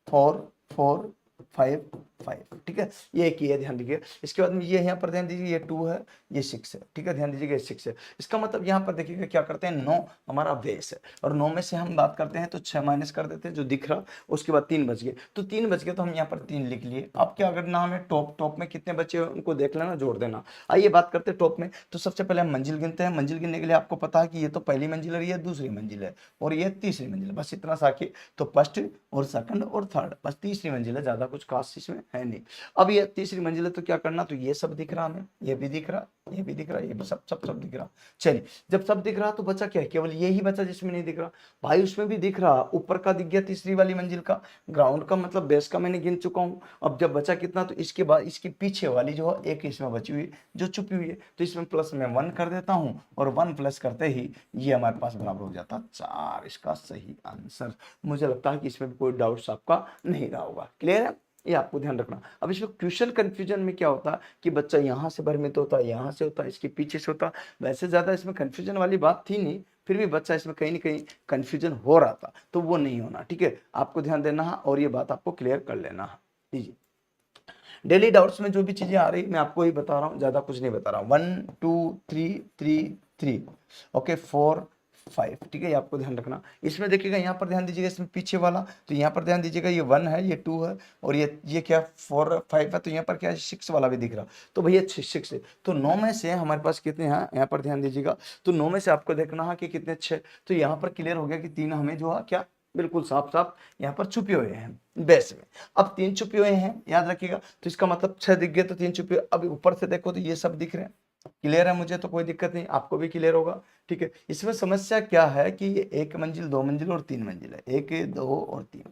4 4 5 5, ठीक है, ये एक ही है, ध्यान दीजिए। इसके बाद में ये यहाँ पर ध्यान दीजिए, ये 2 है, ये 6 है, ठीक है, ध्यान दीजिएगा, ये 6 है। इसका मतलब यहाँ पर देखिएगा क्या करते हैं, 9 हमारा बेस है, और 9 में से हम बात करते हैं तो 6 माइनस कर देते हैं जो दिख रहा, उसके बाद 3 बच गए, तो 3 बच गए तो हम यहाँ पर 3 लिख लिए। अब क्या करना हमें, टॉप में कितने बचे उनको देख लेना, जोड़ देना। आइए बात करते हैं टॉप में, तो सबसे पहले हम मंजिल गिनते हैं। मंजिल गिनने के लिए आपको पता है कि ये तो पहली मंजिल है, ये दूसरी मंजिल है, और ये तीसरी मंजिल है, बस इतना सा कि तो फर्स्ट और सेकंड और थर्ड, बस तीसरी मंजिल है, ज्यादा कुछ खास इसमें है नहीं। अब ये तीसरी मंजिल है तो क्या करना, तो ये सब दिख रहा हमें, ये भी दिख रहा, ये भी दिख रहा, ये भी सब सब सब दिख रहा। चलिए, जब सब दिख रहा तो बचा क्या है, केवल ये ही बचा जिसमें नहीं दिख रहा। भाई उसमें भी दिख रहा, ऊपर का दिख गया तीसरी वाली मंजिल का, ग्राउंड का मतलब बेस का मैंने गिन चुका हूं। अब जब बचा कितना, तो इसके बाद इसके पीछे वाली जो है एक इसमें बची हुई जो छुपी हुई है, तो इसमें प्लस में 1 कर देता हूं, और 1 प्लस करते ही ये हमारे पास बराबर हो जाता 4, इसका सही आंसर। मुझे लगता है कि इसमें भी कोई डाउट्स आपका नहीं रहा होगा, क्लियर है, ये आपको ध्यान रखना। अब इसमें क्वेश्चन कंफ्यूजन में क्या होता है कि बच्चा यहाँ से भ्रमित होता है, यहाँ से होता है, इसके पीछे से होता है। वैसे ज्यादा इसमें कंफ्यूजन वाली बात थी नहीं, फिर भी बच्चा इसमें कहीं ना कहीं कंफ्यूजन हो रहा था, तो वो नहीं होना, ठीक है, आपको ध्यान देना है और ये बात आपको क्लियर कर लेना है। लीजिए, डेली डाउट्स में जो भी चीजें आ रही मैं आपको ही बता रहा हूँ, ज्यादा कुछ नहीं बता रहा हूँ। 1 2 3 3 3, ओके, 4 5, ठीक है, ये आपको ध्यान रखना। इसमें देखिएगा, यहाँ पर ध्यान दीजिएगा, इसमें पीछे वाला, तो यहाँ पर ध्यान दीजिएगा, ये 1 है, ये 2 है, और ये क्या 4 5 है, तो यहाँ पर क्या है 6 वाला भी दिख रहा, तो भैया 6 है, तो 9 में से हमारे पास कितने हैं, यहाँ पर ध्यान दीजिएगा, तो 9 में से आपको देखना है कि कितने 6, तो यहाँ पर क्लियर हो गया कि 3 हमें जो है क्या बिल्कुल साफ साफ यहाँ पर छुपे हुए हैं बेस में। अब 3 छुपे हुए हैं, याद रखिएगा, तो इसका मतलब 6 दिख गए तो 3 छुपे। अब ऊपर से देखो तो ये सब दिख रहे हैं, क्लियर है, मुझे तो कोई दिक्कत नहीं, आपको भी क्लियर होगा, ठीक है। इसमें समस्या क्या है कि ये 1 मंजिल 2 मंजिल और 3 मंजिल है, 1 2 और 3,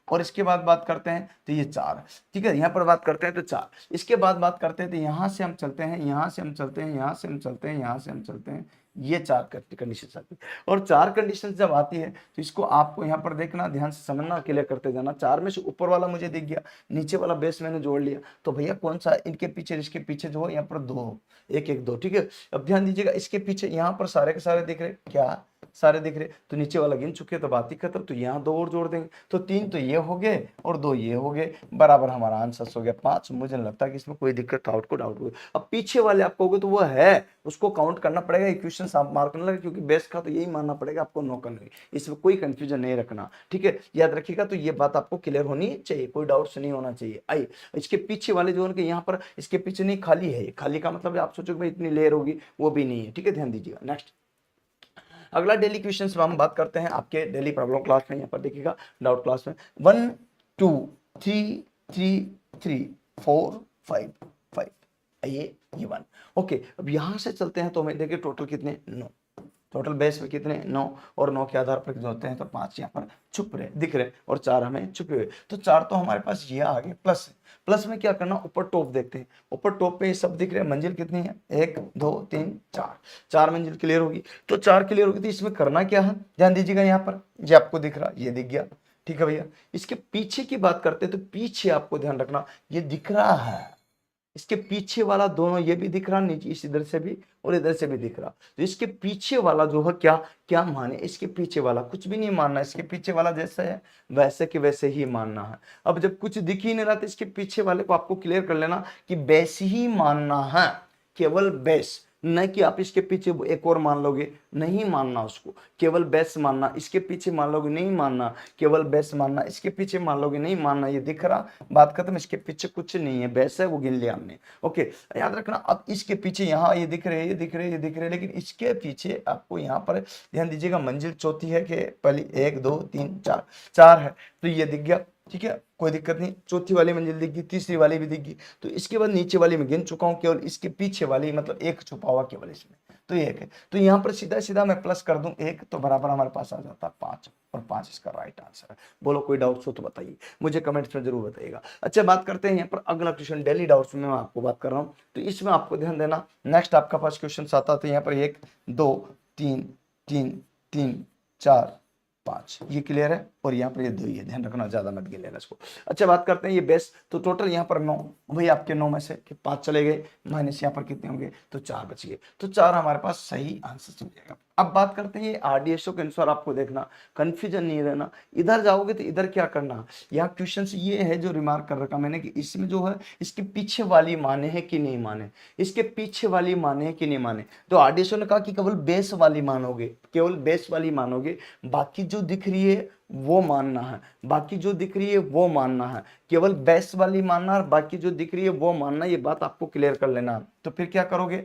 और इसके बाद बात करते हैं तो ये 4, ठीक है, यहाँ पर बात करते हैं तो 4, इसके बाद बात करते हैं तो यहाँ से हम चलते हैं, यहाँ से हम चलते हैं, यहाँ से हम चलते हैं, यहाँ से हम चलते हैं, ये 4 कंडीशन आती है। और 4 कंडीशन जब आती है तो इसको आपको यहाँ पर देखना, ध्यान से समझना, क्लियर करते जाना। 4 में से ऊपर वाला मुझे दिख गया, नीचे वाला बेस मैंने जोड़ लिया, तो भैया कौन सा इनके पीछे इसके पीछे जो है यहाँ पर 2, 1 1 2, ठीक है। अब ध्यान दीजिएगा, इसके पीछे यहाँ पर सारे के सारे दिख रहे, क्या सारे दिख रहे, तो नीचे वाला गिन चुके तो बात ही खत्म, तो यहाँ 2 और जोड़ देंगे, तो 3 तो ये हो गए और 2 ये हो गए, बराबर हमारा आंसर हो गया 5। मुझे नहीं लगता कि इसमें कोई दिक्कत डाउट हो। अब पीछे वाले आप कहोगे तो वो है, उसको काउंट करना पड़ेगा, इक्वेशन आप मार्क करना लगे, क्योंकि बेस का तो यही मानना पड़ेगा आपको, नो करना, इसमें कोई कंफ्यूजन नहीं रखना, ठीक है, याद रखिएगा। तो ये बात आपको क्लियर होनी चाहिए, कोई डाउट्स नहीं होना चाहिए। आइए, इसके पीछे वाले जो उनके यहाँ पर इसके पीछे नहीं, खाली है, खाली का मतलब आप सोचोगे भाई इतनी लेयर होगी, वो भी नहीं है, ठीक है, ध्यान दीजिएगा। नेक्स्ट, अगला डेली क्वेश्चन में हम बात करते हैं आपके डेली प्रॉब्लम क्लास में, यहाँ पर देखिएगा डाउट क्लास में 1 2 3 3 3 4 5 5, ये 1, ओके। अब यहाँ से चलते हैं तो हमें देखिए टोटल कितने 9, टोटल बेस में कितने 9, और 9 के आधार पर जो होते हैं तो 5 यहाँ पर छुप रहे दिख रहे, और 4 हमें छुपे हुए, तो 4 तो हमारे पास ये आ गए। प्लस प्लस में क्या करना, ऊपर टॉप देखते हैं, ऊपर टॉप पे ये सब दिख रहे हैं, मंजिल कितनी है 1 2 3 4, 4 मंजिल क्लियर होगी, तो 4 क्लियर होगी, तो इसमें करना क्या है, ध्यान दीजिएगा, यहाँ पर ये आपको दिख रहा, ये दिख गया, ठीक है भैया। इसके पीछे की बात करते हैं तो पीछे आपको ध्यान रखना, ये दिख रहा है, इसके पीछे वाला दोनों, ये भी दिख रहा नीचे, इस इधर से भी और इधर से भी दिख रहा, तो इसके पीछे वाला जो है क्या क्या माने, इसके पीछे वाला कुछ भी नहीं मानना, इसके पीछे वाला जैसा है वैसे के वैसे ही मानना है। अब जब कुछ दिख ही नहीं रहा तो इसके पीछे वाले को आपको क्लियर कर लेना कि बेस ही मानना है, केवल बेस, न कि आप इसके पीछे एक और मान लोगे, नहीं मानना उसको, केवल बेस मानना, इसके पीछे मान लोगे नहीं मानना, केवल बेस मानना, इसके पीछे मान लोगे नहीं मानना, ये दिख रहा, बात खत्म, इसके पीछे कुछ नहीं है, बेस है वो गिन लिया हमने, ओके, याद रखना। अब इसके पीछे यहाँ ये दिख रहे, ये दिख रहे, ये दिख रहे, लेकिन इसके पीछे आपको यहाँ पर ध्यान दीजिएगा, मंजिल चौथी है कि पहली 1 2 3 4, 4 है, तो ये दिख गया, ठीक है, कोई दिक्कत नहीं, चौथी वाली मंजिल दिख गई, तीसरी वाली भी दिख गई, तो इसके बाद नीचे वाली में गिन चुका हूं, केवल इसके पीछे वाली मतलब 1 छुपा हुआ केवल इसमें, तो ये 1 है, तो यहाँ पर सीधा सीधा मैं प्लस कर दूं 1, तो बराबर हमारे पास आ जाता 5, और 5 इसका राइट आंसर है। बोलो कोई डाउट्स हो तो बताइए, मुझे कमेंट्स में जरूर बताइएगा। अच्छा, बात करते हैं यहाँ पर अगला क्वेश्चन, डेली डाउट्स में मैं आपको बात कर रहा हूँ, तो इसमें आपको ध्यान देना, नेक्स्ट आपका पास क्वेश्चन आता है, तो यहाँ पर 1 2 3 3 3 4 5, ये क्लियर है। और यहाँ पर ये 2 ही है, ध्यान रखना, ज्यादा मत गिन लेना इसको। अच्छा बात करते हैं ये बेस, तो टोटल यहाँ पर 9, भाई आपके 9 में से 5 चले गए, माइनस यहाँ पर कितने होंगे, तो 4 बच गए, तो 4 हमारे पास सही आंसर चल जाएगा। अब बात करते हैं ये आरडीएसओ के अनुसार, आपको देखना कंफ्यूजन नहीं रहना, इधर जाओगे तो इधर क्या करना, यहाँ क्वेश्चन ये है जो रिमार्क कर रखा मैंने कि इसमें जो है इसके पीछे वाली माने है कि नहीं माने, इसके पीछे वाली माने है कि नहीं माने। तो आरडीएसओ ने कहा कि केवल बेस वाली मानोगे, केवल बेस वाली मानोगे, बाकी जो दिख रही है वो मानना है, बाकी जो दिख रही है वो मानना है, केवल बेस वाली मानना है, बाकी जो दिख रही है वो मानना, ये बात आपको क्लियर कर लेना है। तो फिर क्या करोगे,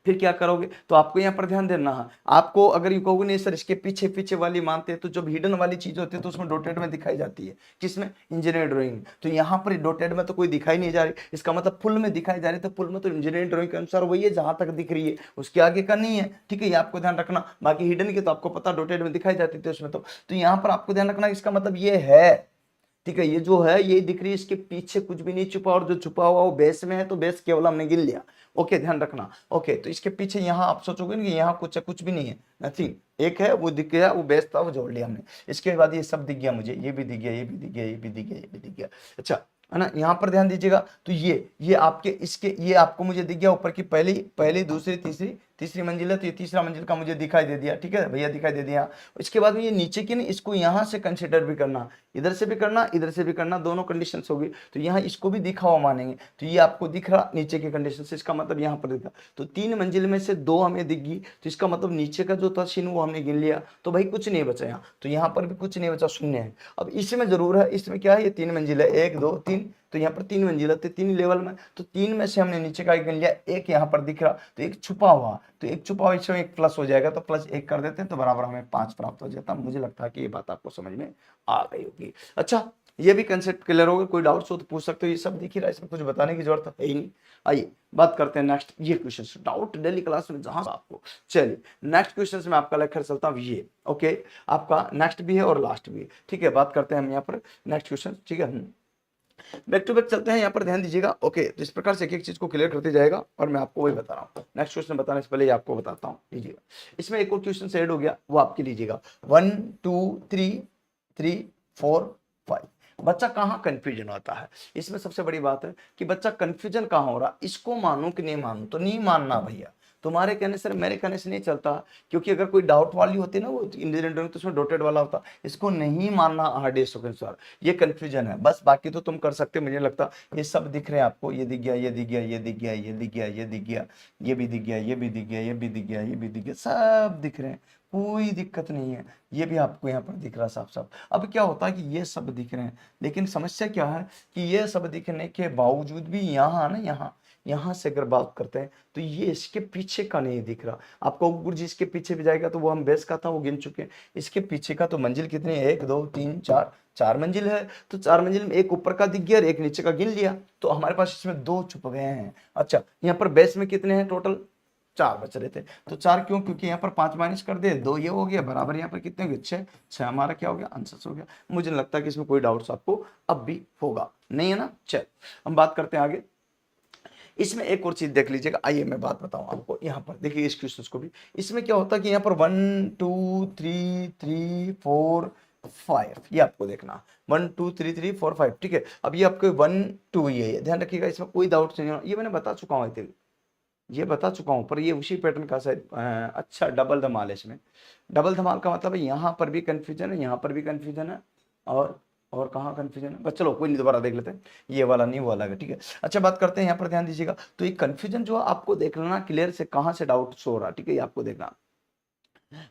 फिर क्या करोगे, तो आपको यहाँ पर ध्यान देना है। आपको अगर ये कहोगे नहीं सर इसके पीछे पीछे वाली मानते हैं, तो जब हिडन वाली चीज होती है तो उसमें डॉटेड में दिखाई जाती है, किसमें, इंजीनियरिंग ड्राइंग। तो यहाँ पर डॉटेड में तो कोई दिखाई नहीं जा रही, इसका मतलब फुल में दिखाई जा रही, तो फुल में तो इंजीनियरिंग ड्राइंग के अनुसार वही है जहां तक दिख रही है, उसके आगे का नहीं है, ठीक है, ये आपको ध्यान रखना। बाकी हिडन की तो आपको पता डॉटेड में दिखाई जाती थी उसमें, तो यहाँ पर आपको ध्यान रखना, इसका मतलब ये है, ठीक है, ये जो है ये दिख रही है, इसके पीछे कुछ भी नहीं छुपा, और जो छुपा हुआ वो बेस में है, तो बेस केवल हमने गिन लिया। ओके ध्यान रखना। ओके तो इसके पीछे यहाँ आप सोचोगे कि यहाँ कुछ है, कुछ भी नहीं है, नथिंग, एक है वो दिख गया, वो बेस था वो जोड़ लिया हमने। इसके बाद ये सब दिख गया मुझे, ये भी दिख गया, ये भी दिख गया, ये भी दिख गया, ये भी दिख गया। अच्छा है ना, यहाँ पर ध्यान दीजिएगा, तो ये आपके इसके ये आपको मुझे दिख गया ऊपर की पहली दूसरी तीसरी मंजिल है, तो ये तीसरा मंजिल का मुझे दिखाई दे दिया, ठीक है भैया, दिखाई दे दिया। इसके बाद में ये नीचे की ना, इसको यहाँ से कंसिडर भी करना, इधर से भी करना, इधर से भी करना, दोनों कंडीशन होगी, तो यहाँ इसको भी दिखा हुआ मानेंगे। तो ये आपको दिख रहा नीचे के कंडीशन से, इसका मतलब यहाँ पर दिखा, तो 3 मंजिल में से 2 हमें दिख गई, तो इसका मतलब नीचे का जो था चिन्ह वो हमने गिन लिया, तो भाई कुछ नहीं बचा यहाँ, तो यहाँ पर भी कुछ नहीं बचा, शून्य है। अब इसमें जरूर है, इसमें क्या है, ये 3 मंजिल है, 1 2 3, तो यहाँ पर 3 मंजिल है, 3 लेवल में, तो 3 में से हमने नीचे का एक गिन लिया, एक यहाँ पर दिख रहा, तो एक छुपा हुआ, तो एक छुपा हुआ इसमें एक प्लस हो जाएगा, तो प्लस 1 कर देते हैं, तो बराबर हमें 5 प्राप्त हो जाता। मुझे लगता है कि ये बात आपको समझ में आ गई होगी। अच्छा ये भी कंसेप्ट क्लियर होगा, कोई डाउट्स हो तो पूछ सकते हो, ये सब दिख ही रहा है, इसमें कुछ बताने की जरूरत है ही नहीं। आइए बात करते हैं नेक्स्ट, ये क्वेश्चन डाउट डेली क्लास में जहां आपको, चलिए नेक्स्ट क्वेश्चन में आपका लेकर चलता हूँ, ये ओके आपका नेक्स्ट भी है और लास्ट भी है, ठीक है। बात करते हैं हम यहाँ पर नेक्स्ट क्वेश्चन, ठीक है, बैक टू बैक चलते हैं, यहाँ पर ध्यान दीजिएगा। ओके तो इस प्रकार से एक एक चीज को क्लियर करते जाएगा, और मैं आपको वही बता रहा हूँ। नेक्स्ट क्वेश्चन बताने से पहले आपको बताता हूँ, लीजिएगा, इसमें एक और क्वेश्चन ऐड हो गया, वो आपके लीजिएगा 1 2 3 3 4 5। बच्चा कहाँ कंफ्यूजन होता है, इसमें सबसे बड़ी बात है कि बच्चा कंफ्यूजन कहाँ हो रहा, इसको मानूं कि नहीं मानूं, तो नहीं मानना भैया, तुम्हारे कहने से मेरे कहने से नहीं चलता, क्योंकि अगर कोई डाउट वाली होती ना, वो इंजीनियरिंग ड्राइंग तो उसमें डॉटेड वाला होता, इसको नहीं मानना आरडीएसओ के अनुसार, ये कंफ्यूजन है बस, बाकी तो तुम कर सकते, मुझे लगता ये सब दिख रहे हैं आपको, ये दिख गया, ये दिख गया, ये दिख गया, ये दिख गया, ये दिख गया, ये भी दिख गया, ये भी दिख गया, ये भी दिख गया, ये भी दिख गया, सब दिख रहे हैं, कोई दिक्कत नहीं है, ये भी आपको यहाँ पर दिख रहा साफ साफ। अब क्या होता है कि ये सब दिख रहे हैं, लेकिन समस्या क्या है कि ये सब दिखने के बावजूद भी यहाँ ना, यहाँ से अगर बात करते हैं तो ये इसके पीछे का नहीं दिख रहा आपको। गुरुजी इसके पीछे भी जाएगा तो वो हम बेस का था वो गिन चुके हैं, इसके पीछे का तो मंजिल कितनी है, 1 2 3 4, 4 मंजिल है, तो 4 मंजिल में एक ऊपर का दिख गया और एक नीचे का गिन लिया, तो हमारे पास इसमें 2 छुप गए हैं। अच्छा यहाँ पर बेस में कितने हैं, टोटल 4 बच रहे थे, तो 4 क्यों, क्योंकि यहाँ पर 5 माइनस कर दे, 2 ये हो गया, बराबर यहाँ पर कितने हो गए, 6 हमारा क्या हो गया, आंसर हो गया। मुझे लगता है कि इसमें कोई डाउट्स आपको अब भी होगा नहीं है ना। चल हम बात करते हैं आगे, इसमें एक और चीज देख लीजिएगा, आइए मैं बात बताऊं आपको, यहाँ पर देखिए इस क्वेश्चन को भी, इसमें क्या होता है कि यहाँ पर 1 2 3 3 4 5, ये आपको देखना 1 2 3 3 4 5, ठीक है। अब ये आपको 1 2 ये ध्यान रखिएगा, इसमें कोई डाउट नहीं होना, ये मैंने बता चुका हूँ, ये बता चुका हूं, पर ये उसी पैटर्न का शायद अच्छा डबल धमाल है, इसमें डबल धमाल का मतलब है यहाँ पर भी कंफ्यूजन है, यहाँ पर भी कंफ्यूजन है, और कहाँ कंफ्यूजन है, बस चलो कोई नहीं, दोबारा देख लेते हैं, ये वाला नहीं वो अलग है, ठीक है। अच्छा बात करते हैं यहाँ पर, ध्यान दीजिएगा, तो ये कंफ्यूजन जो आपको देख लेना क्लियर से कहाँ से डाउट शो हो रहा है, ठीक है, ये आपको देखना।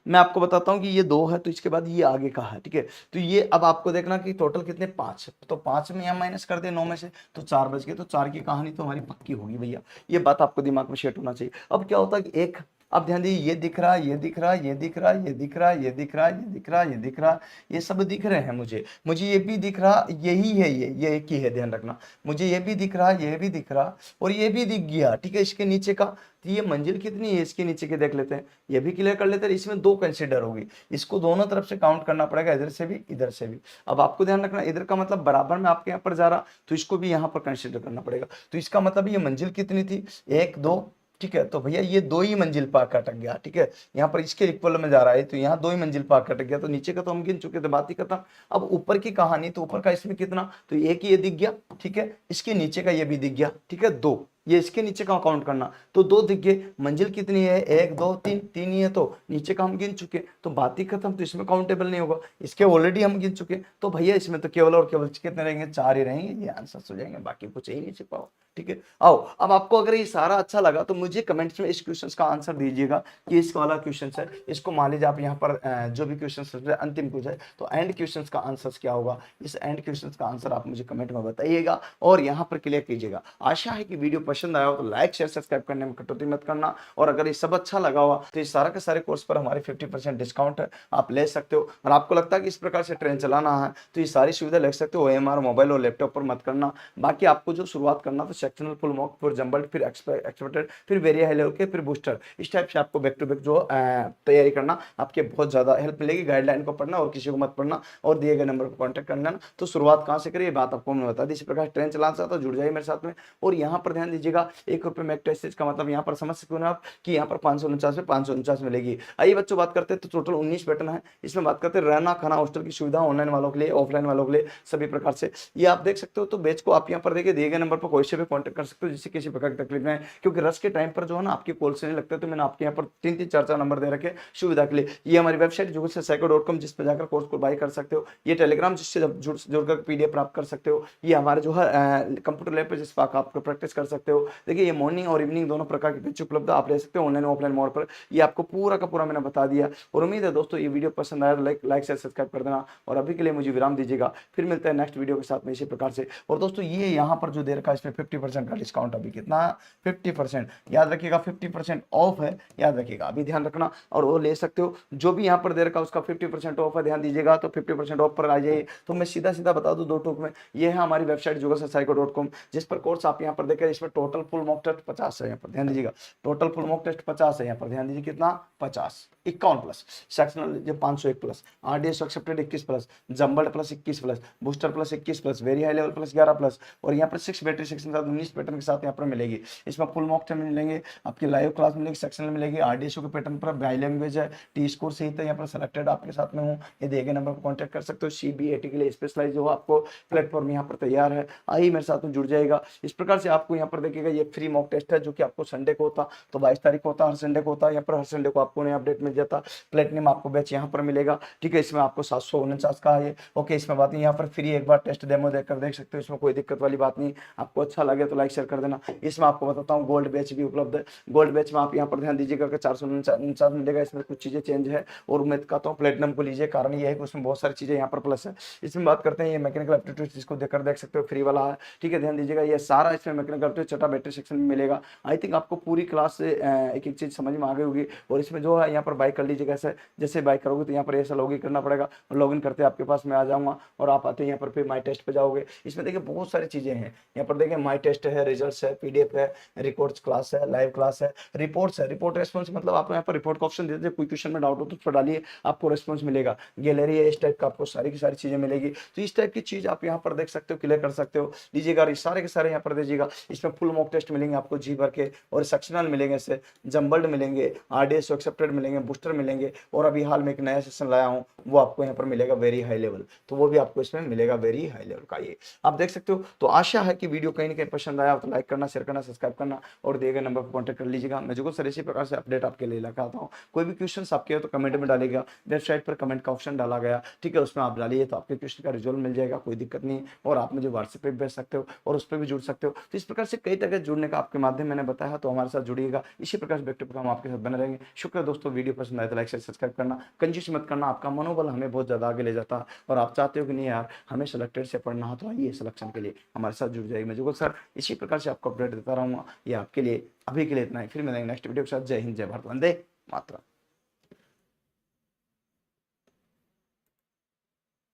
मैं आपको बताता हूँ कि ये 2 है, तो इसके बाद ये आगे का है, ठीक है। तो ये अब आपको देखना कि टोटल कितने 5 है, तो 5 में यहाँ माइनस कर दे 9 में से, तो 4 बच गए, तो 4 की कहानी तो हमारी पक्की होगी भैया, ये बात आपको दिमाग में सेट होना चाहिए। अब क्या होता है कि एक, अब ध्यान दीजिए, ये दिख रहा, ये दिख रहा, ये दिख रहा, ये दिख रहा, ये दिख रहा, ये दिख रहा, ये दिख रहा, ये सब दिख रहे हैं मुझे ये भी दिख रहा, यही है, ये एक ही है, ध्यान रखना, मुझे ये भी दिख रहा, ये भी दिख रहा, और ये भी दिख गया, ठीक है। इसके नीचे का, तो ये मंजिल कितनी है, इसके नीचे के देख लेते हैं, ये भी क्लियर कर लेते हैं, इसमें 2 कंसिडर होगी, इसको दोनों तरफ से काउंट करना पड़ेगा, इधर से भी इधर से भी। अब आपको ध्यान रखना, इधर का मतलब बराबर में आपके यहाँ पर जा रहा, तो इसको भी यहाँ पर कंसिडर करना पड़ेगा, तो इसका मतलब ये मंजिल कितनी थी, 1 2 ठीक है। तो भैया ये 2 ही मंजिल पर आकर अटक गया, ठीक है, यहाँ पर इसके इक्वल में जा रहा है तो यहाँ 2 ही मंजिल पर आकर अटक गया, तो नीचे का तो हम गिन चुके थे, बात ही खत्म। अब ऊपर की कहानी, तो ऊपर का इसमें कितना, तो एक ही ये दिख गया, ठीक है, इसके नीचे का ये भी दिख गया, ठीक है, 2, ये इसके नीचे का काउंट करना, तो 2 दिख गए। मंजिल कितनी है, 1 2 3, 3 ही है, तो नीचे का हम गिन चुके, तो बात ही खत्म, तो इसमें काउंटेबल नहीं होगा, इसके ऑलरेडी हम गिन चुके, तो भैया इसमें तो केवल और केवल कितने रहेंगे, 4 ही रहेंगे, ये आंसर हो जाएंगे, बाकी कुछ ही नहीं छिपाओ, ठीक है। आओ, अब आपको अगर ये सारा अच्छा लगा तो मुझे कमेंट्स में इस क्वेश्चन का आंसर दीजिएगा कि इस वाला क्वेश्चन है, इसको मान लीजिए आप यहाँ पर जो भी क्वेश्चन अंतिम कुछ है, तो एंड क्वेश्चन का आंसर क्या होगा, इस एंड क्वेश्चन का आंसर आप मुझे कमेंट में बताइएगा और यहाँ पर क्लियर कीजिएगा। आशा है कि वीडियो पसंद आया हो तो लाइक शेयर सब्सक्राइब करने में कटौती मत करना, और अगर ये सब अच्छा लगा हुआ तो ये सारा के सारे कोर्स पर हमारे 50% डिस्काउंट है, आप ले सकते हो। और आपको लगता है कि इस प्रकार से ट्रेन चलाना है तो ये सारी सुविधा ले सकते हो, OMR मोबाइल और लैपटॉप पर मत करना। बाकी आपको जो शुरुआत करना तो सेक्शनल, फुल मॉक, फिर जंबल्ड, फिर एक्सपेक्टेड, फिर वेरी हाई लेवल के, फिर बूस्टर, इस टाइप से आपको बैक टू बैक जो तैयारी करना, आपके बहुत ज्यादा हेल्प मिलेगी। गाइडलाइन को पढ़ना और किसी को मत पढ़ना, और दिए गए नंबर पर कॉन्टैक्ट कर लेना। तो शुरुआत कहाँ से करिए, बात आपको मैं बता दी। इसी प्रकार ट्रेन चलाना चाहता तो जुड़ जाइए मेरे साथ में। और यहाँ पर ध्यान दीजिएगा, ₹1 में एक टेस्ट का मतलब यहाँ पर समझ सकते हो ना आप कि यहाँ पर 549 में 549 मिलेगी। आइए बच्चों बात करते हैं, तो टोटल 19 पैटर्न है, इसमें बात करते हैं रहना खाना हॉस्टल की सुविधा, ऑनलाइन वालों के लिए, ऑफलाइन वालों के लिए, सभी प्रकार से ये आप देख सकते हो। तो बैच को आप यहाँ पर देखिए, दिए गए नंबर पर कोई से भी कॉन्टैक्ट कर सकते हो जिससे किसी प्रकार की तकलीफ नहीं है, क्योंकि रश के टाइम पर जो है ना आपके कॉल से नहीं लगता, तो मैंने आपके यहाँ पर 3 4 नंबर दे रखे सुविधा के लिए। ये हमारी वेबसाइट jugalsarpsycho.com, जिस पर जाकर कोर्स को बाय कर सकते हो। ये टेलीग्राम जिससे जुड़कर PDF प्राप्त कर सकते हो। ये हमारे जो है कंप्यूटर लैब पर जिस पर आप प्रैक्टिस कर सकते हो। देखिए ये मॉर्निंग और इवनिंग दोनों प्रकार के बैच उपलब्ध आप ले सकते हो, ऑनलाइन ऑफलाइन मोड पर। ये आपको पूरा का पूरा मैंने बता दिया, और उम्मीद है दोस्तों ये वीडियो पसंद आया तो लाइक शेयर सब्सक्राइब कर देना, और अभी के लिए मुझे विराम दीजिएगा। फिर मिलते हैं नेक्स्ट वीडियो के साथ में इसी प्रकार से। और दोस्तों ये यहाँ पर जो दे रखा है इसमें 50% का डिस्काउंट, अभी कितना 50%, याद रखिएगा 50% ऑफ है, याद रखिएगा, अभी ध्यान रखना। और वो ले सकते हो, जो भी यहाँ पर दे रखा है उसका 50% ऑफ है, ध्यान दीजिएगा। तो 50% ऑफ पर आ जाइए। तो मैं सीधा सीधा बता दूं 2 टूक में, ये है हमारी वेबसाइट jugalsarpsycho.com, जिस पर कोर्स आप यहाँ पर देखिए, इसमें टोटल फुल मॉक टेस्ट 50 है, यहाँ पर ध्यान दीजिएगा, टोटल फुल मॉक टेस्ट 50 है, यहाँ पर ध्यान दीजिए कितना 50, 51 प्लस, सेक्शनल जो 501 plus, RDS accepted 21 plus, jumbled plus 21 plus, booster plus 21 plus, very high level plus 11 plus, और यहाँ पर 6 बैटरी सेक्शन के साथ 19 पैटर्न के साथ यहाँ पर मिलेगी। इसमें फुल मॉक टेस्ट मिलेंगे, आपकी लाइव क्लास मिलेगी, सेक्शनल मिलेगी, RDSO के पैटर्न पर, बाई लैंग्वेज है, टी स्कोर सहित है, यहाँ पर सेलेक्टेड आपके साथ में हूँ। ये दिए गए नंबर पर कॉन्टैक्ट कर सकते हो। CBAT के लिए स्पेशलाइज जो आपको प्लेटफॉर्म यहाँ पर तैयार है, आइए मेरे साथ में जुड़ जाएगा। इस प्रकार से आपको यहाँ पर देखिएगा ये फ्री मॉक टेस्ट है, जो कि आपको संडे को होता, तो 22 तारीख को होता, हर संडे को होता है। यहाँ पर हर संडे को आपको नया अपडेट मिल जाता, प्लेटिनम आपको बैच यहाँ पर मिलेगा, ठीक है। इसमें आपको 749 का है, ओके, इसमें बात नहीं, यहाँ पर फ्री एक बार टेस्ट डेमो देखकर देख सकते हो, इसमें कोई दिक्कत वाली बात नहीं। आपको अच्छा लगे तो लाइक शेयर कर देना। इसमें आपको बताता हूँ गोल्ड बैच भी उपलब्ध है। गोल्ड बैच में आप यहाँ पर ध्यान दीजिएगा कि 449 मिलेगा, इसमें कुछ चीजें चेंज है, और मैं कहता हूँ प्लेटिनम को लीजिए, कारण यह है कि उसमें बहुत सारी चीजें यहाँ पर प्लस है। इसमें बात करते हैं ये मैकेनिकल एप्टीट्यूड, जिसको देखकर देख सकते हो, फ्री वाला है, ठीक है, ध्यान दीजिएगा। ये सारा इसमें मैकेनिकल एप्टीट्यूड छठा बैटरी सेक्शन में मिलेगा। आई थिंक आपको पूरी क्लास से एक एक चीज समझ में आ गई होगी। और इसमें जो है यहाँ पर बाय कर लीजिएगा, ऐसे जैसे बाय करोगे तो यहाँ पर ऐसा लॉगिन करना पड़ेगा, और लॉगिन करते आपके पास मैं आ जाऊंगा, और आप आते हैं यहाँ पर फिर माई टेस्ट पे जाओगे। इसमें देखिए बहुत सारी चीजें हैं, यहाँ पर देखिए माई टेस्ट है, रिजल्ट है, PDF है, रिकॉर्ड्स क्लास है, लाइव क्लास है, रिपोर्ट्स है, रिपोर्ट रेस्पॉन्स, मतलब आप यहाँ पर रिपोर्ट का ऑप्शन देते हैं, कोई क्वेश्चन में डाउट हो तो उस पर डालिए, आपको रेस्पॉन्स मिलेगा। गैलरी है, इस टाइप का आपको सारी की सारी चीजें मिलेगी। तो इस टाइप की चीज आप यहाँ पर देख सकते हो, क्लियर कर सकते हो, लीजिएगा, सारे के सारे यहाँ पर दीजिएगा। इसमें फुल मॉक टेस्ट मिलेंगे आपको जी भर के, और सेक्शनल मिलेंगे, से जंबल्ड मिलेंगे, RDSO एक्सेप्टेड मिलेंगे, बूस्टर मिलेंगे, और अभी हाल में एक नया सेशन लाया हूँ, वो आपको यहाँ पर मिलेगा वेरी हाई लेवल, तो वो भी आपको इसमें मिलेगा वेरी हाई लेवल का, ये आप देख सकते हो। तो आशा है कि वीडियो कहीं ना कहीं पसंद आया तो लाइक करना, शेयर करना, सब्सक्राइब करना, और दिए गए नंबर पर कॉन्टैक्ट कर लीजिएगा। मैं जुगल सर इसी प्रकार से अपडेट आपके लिए लेकर आता हूँ। कोई भी क्वेश्चन आपके हो तो कमेंट में डालिएगा, वेबसाइट पर कमेंट का ऑप्शन डाला गया, ठीक है, उसमें आप डालिए तो आपके क्वेश्चन का रिजल्ट मिल जाएगा, कोई दिक्कत नहीं। और आप मुझे व्हाट्सएप पे भेज सकते हो, और उस पर भी जुड़ सकते हो। तो इस प्रकार से कई तरह जुड़ने का आपके माध्यम मैंने बताया, तो हमारे साथ जुड़िएगा। इसी प्रकार से बैक टू बैक हम आपके साथ बने रहेंगे। शुक्र है दोस्तों, वीडियो पसंद आए तो लाइक शेयर सब्सक्राइब करना, कंजूसी मत करना, आपका मनोबल हमें बहुत ज्यादा आगे ले जाता है। और आप चाहते हो कि नहीं यार हमें सिलेक्टेड से पढ़ना हो, तो आइए सिलेक्शन के लिए हमारे साथ जुड़ जाइए। मैं जुगल सर इसी प्रकार से आपको अपडेट देता रहूंगा। ये आपके लिए अभी के लिए इतना ही, फिर मिलेंगे नेक्स्ट वीडियो के साथ। जय हिंद, जय भारत, वंदे मातरम।